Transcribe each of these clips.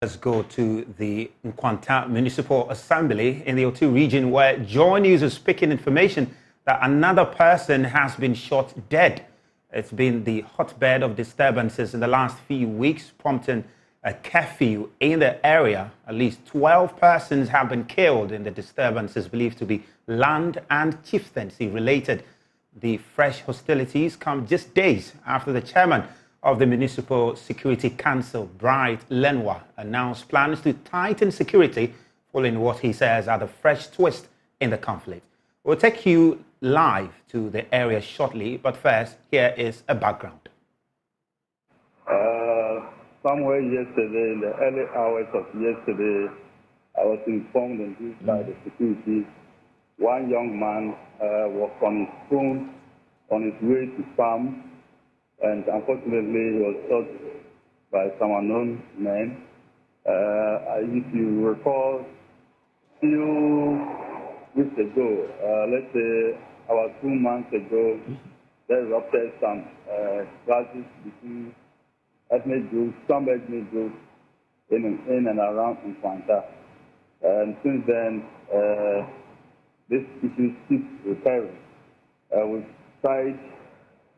Let's go to the Nkwanta Municipal Assembly in the O2 region, where Joy News is picking information that another person has been shot dead. It's been the hotbed of disturbances in the last few weeks, prompting a curfew in the area. At least 12 persons have been killed in the disturbances believed to be land and chieftaincy related. The fresh hostilities come just days after the chairman of the Municipal Security Council, Bright Lenwa, announced plans to tighten security following what he says are the fresh twist in the conflict. We'll take you live to the area shortly, but first, here is a background. Somewhere yesterday, in the early hours of yesterday, I was informed and briefed by the security. One young man was on his phone on his way to farm, and unfortunately he was shot by some unknown men. If you recall, a few weeks ago, let's say about 2 months ago, there erupted some clashes between ethnic groups, some ethnic groups in and around Nkwanta. And since then, this issue keeps recurring. We've tried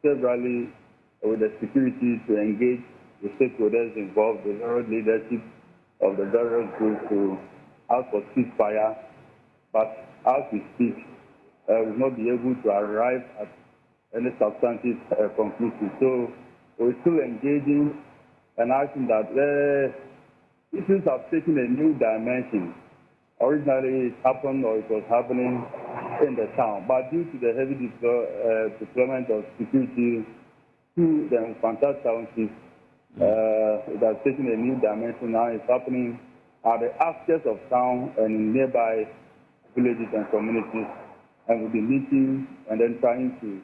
severally with the security to engage the stakeholders involved, the various leadership of the various groups to ask for ceasefire. But as we speak, we will not be able to arrive at any substantive conclusion. So we're still engaging, and I think that the issues have taken a new dimension. Originally, it happened, or it was happening in the town, but due to the heavy deployment of security to the Nkwanta township, it has taken a new dimension. Now it's happening at the outskirts of town and in nearby villages and communities, and we'll be meeting and then trying to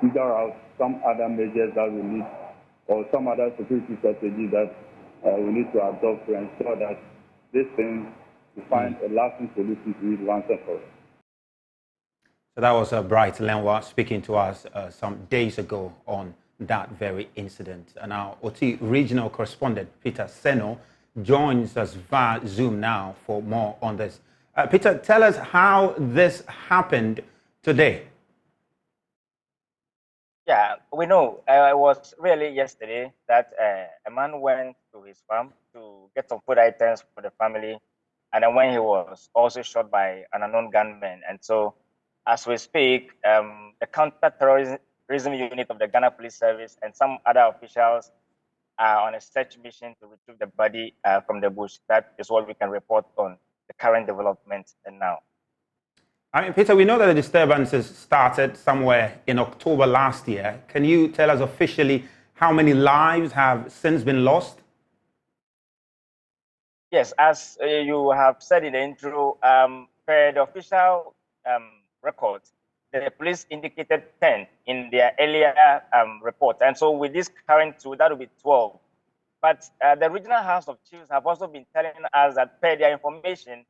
figure out some other measures that we need, or some other security strategies that we need to adopt to ensure that this thing to find a lasting solution to it once and for all. So that was Bright Lenwa speaking to us some days ago on that very incident. And our OT regional correspondent, Peter Seno, joins us via Zoom now for more on this. Peter, tell us how this happened today. Yeah, we know it was really yesterday that a man went to his farm to get some food items for the family, and then when he was also shot by an unknown gunman. And so, as we speak, the counter-terrorism unit of the Ghana Police Service and some other officials are on a search mission to retrieve the body from the bush. That is what we can report on the current developments and now. I mean, Peter, we know that the disturbances started somewhere in October last year. Can you tell us officially how many lives have since been lost? Yes, as you have said in the intro, per the official records, the police indicated 10 in their earlier report. And so with this current two, that will be 12. But the Regional House of Chiefs have also been telling us that per their information,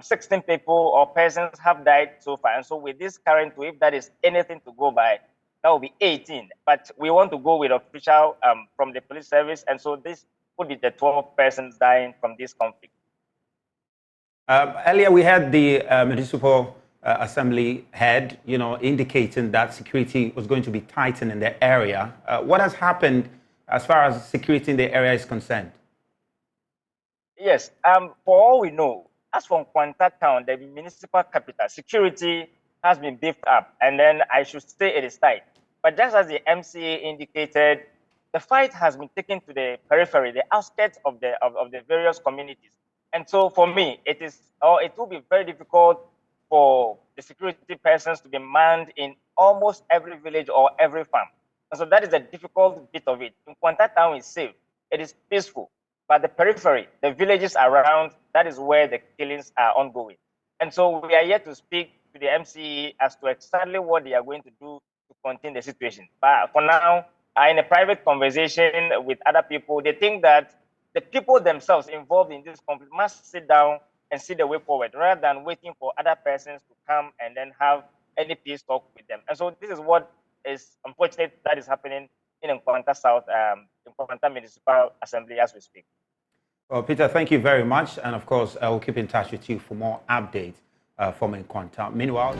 16 people or persons have died so far. And so with this current two, if that is anything to go by, that will be 18. But we want to go with official from the police service. And so this would be the 12 persons dying from this conflict. Earlier, we had the Municipal Assembly head, indicating that security was going to be tightened in the area. What has happened as far as security in the area is concerned? Yes, for all we know, as for Nkwanta town, the municipal capital, security has been beefed up, and then I should say it is tight. But just as the MCA indicated, the fight has been taken to the periphery, the outskirts of the various communities. And so for me, it will be very difficult for the security persons to be manned in almost every village or every farm. And so that is a difficult bit of it. Nkwanta town is safe, it is peaceful. But the periphery, the villages around, that is where the killings are ongoing. And so we are yet to speak to the MCE as to exactly what they are going to do to contain the situation. But for now, in a private conversation with other people, they think that the people themselves involved in this conflict must sit down and see the way forward rather than waiting for other persons to come and then have any peace talk with them. And so this is what is unfortunate that is happening in Nkwanta South, Nkwanta Municipal Assembly as we speak. Well, Peter, thank you very much. And of course, I will keep in touch with you for more updates from Nkwanta. Meanwhile...